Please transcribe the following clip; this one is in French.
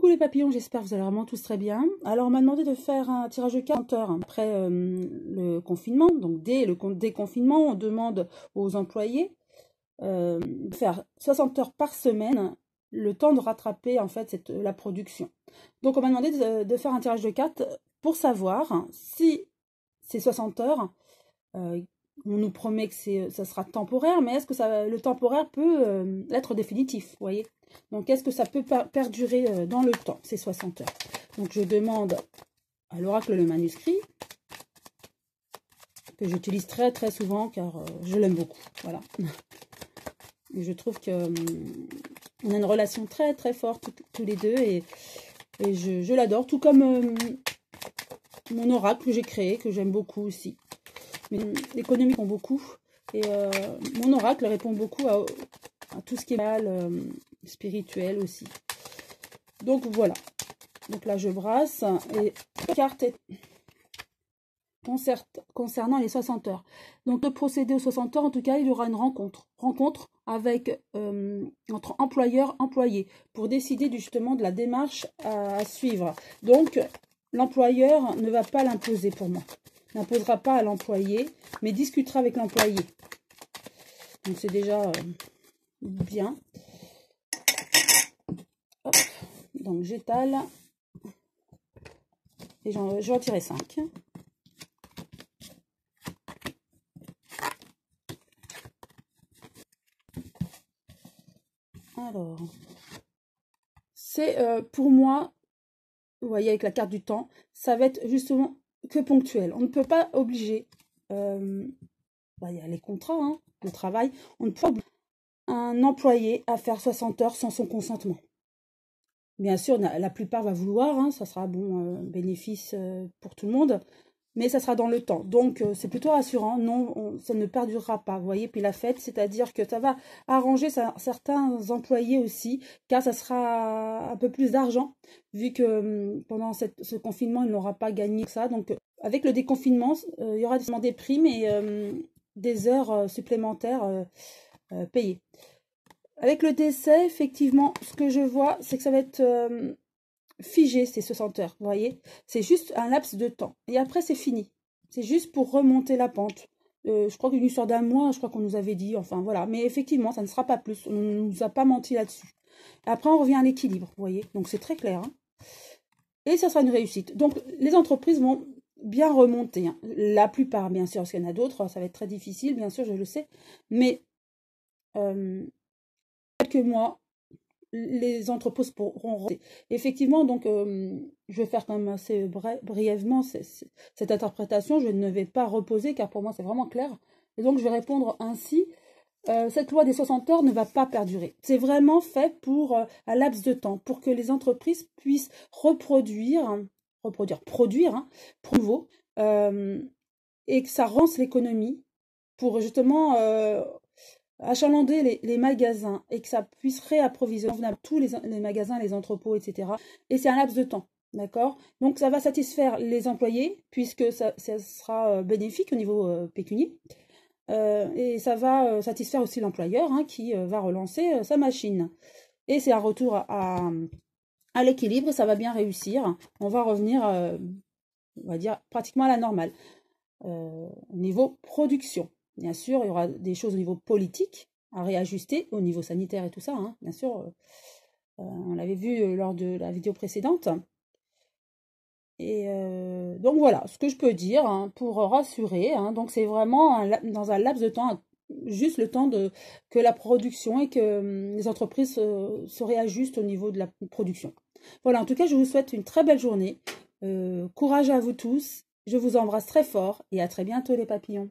Coucou les papillons, j'espère que vous allez vraiment tous très bien. Alors on m'a demandé de faire un tirage de 40 heures après le confinement. Donc dès le déconfinement, on demande aux employés de faire 60 heures par semaine, le temps de rattraper en fait la production. Donc on m'a demandé de faire un tirage de 4 pour savoir si ces 60 heures, on nous promet que ça sera temporaire, mais est-ce que le temporaire peut être définitif, vous voyez? Donc, est-ce que ça peut perdurer dans le temps, ces 60 heures? Donc, je demande à l'oracle le manuscrit, que j'utilise très très souvent, car je l'aime beaucoup, voilà. Et je trouve qu'on a une relation très très forte tous les deux, et je l'adore, tout comme mon oracle que j'ai créé, que j'aime beaucoup aussi. Mais l'économie répond beaucoup, et mon oracle répond beaucoup à tout ce qui est mal, spirituel aussi. Donc voilà. Donc là je brasse et la carte est concernant les 60 heures. Donc de procéder aux 60 heures, en tout cas il y aura une rencontre avec entre employeur employé pour décider justement de la démarche à suivre. Donc l'employeur ne va pas l'imposer pour moi, n'imposera pas à l'employé, mais discutera avec l'employé. Donc c'est déjà bien. Hop. Donc j'étale et je vais en tirer 5. Alors, c'est pour moi, vous voyez avec la carte du temps, ça va être justement que ponctuel. On ne peut pas obliger, il y a les contrats, hein, le travail, on ne peut pas obliger un employé à faire 60 heures sans son consentement. Bien sûr, la plupart va vouloir, hein, ça sera bon bénéfice pour tout le monde, mais ça sera dans le temps. Donc, c'est plutôt rassurant. Non, ça ne perdurera pas, vous voyez. Puis la fête, c'est-à-dire que ça va arranger certains employés aussi, car ça sera un peu plus d'argent, vu que pendant ce confinement, il n'aura pas gagné ça. Donc, avec le déconfinement, il y aura des primes et des heures supplémentaires payées. Avec le décès, effectivement, ce que je vois, c'est que ça va être figé, ces 60 heures, vous voyez. C'est juste un laps de temps. Et après, c'est fini. C'est juste pour remonter la pente. Je crois qu'une histoire d'un mois, je crois qu'on nous avait dit, enfin voilà. Mais effectivement, ça ne sera pas plus. On ne nous a pas menti là-dessus. Après, on revient à l'équilibre, vous voyez. Donc, c'est très clair. Hein. Et ça sera une réussite. Donc, les entreprises vont bien remonter. Hein. La plupart, bien sûr, parce qu'il y en a d'autres, ça va être très difficile, bien sûr, je le sais. Mais quelques mois, les entreprises pourront rester. Effectivement, donc, je vais faire quand même assez brièvement cette interprétation. Je ne vais pas reposer, car pour moi, c'est vraiment clair. Et donc, je vais répondre ainsi. Cette loi des 60 heures ne va pas perdurer. C'est vraiment fait pour un laps de temps, pour que les entreprises puissent produire, hein, pour nouveau, et que ça rance l'économie, pour justement achalander les magasins et que ça puisse réapprovisionner tous les magasins, les entrepôts, etc. Et c'est un laps de temps, d'accord? Donc ça va satisfaire les employés, puisque ça sera bénéfique au niveau pécunier. Et ça va satisfaire aussi l'employeur, hein, qui va relancer sa machine. Et c'est un retour à l'équilibre, ça va bien réussir. On va revenir, on va dire, pratiquement à la normale. Au niveau production. Bien sûr, il y aura des choses au niveau politique à réajuster, au niveau sanitaire et tout ça, hein, bien sûr. On l'avait vu lors de la vidéo précédente. Et donc voilà, ce que je peux dire, hein, pour rassurer, hein, donc c'est vraiment dans un laps de temps, juste le temps que la production et que les entreprises se réajustent au niveau de la production. Voilà, en tout cas, je vous souhaite une très belle journée. Courage à vous tous. Je vous embrasse très fort et à très bientôt les papillons.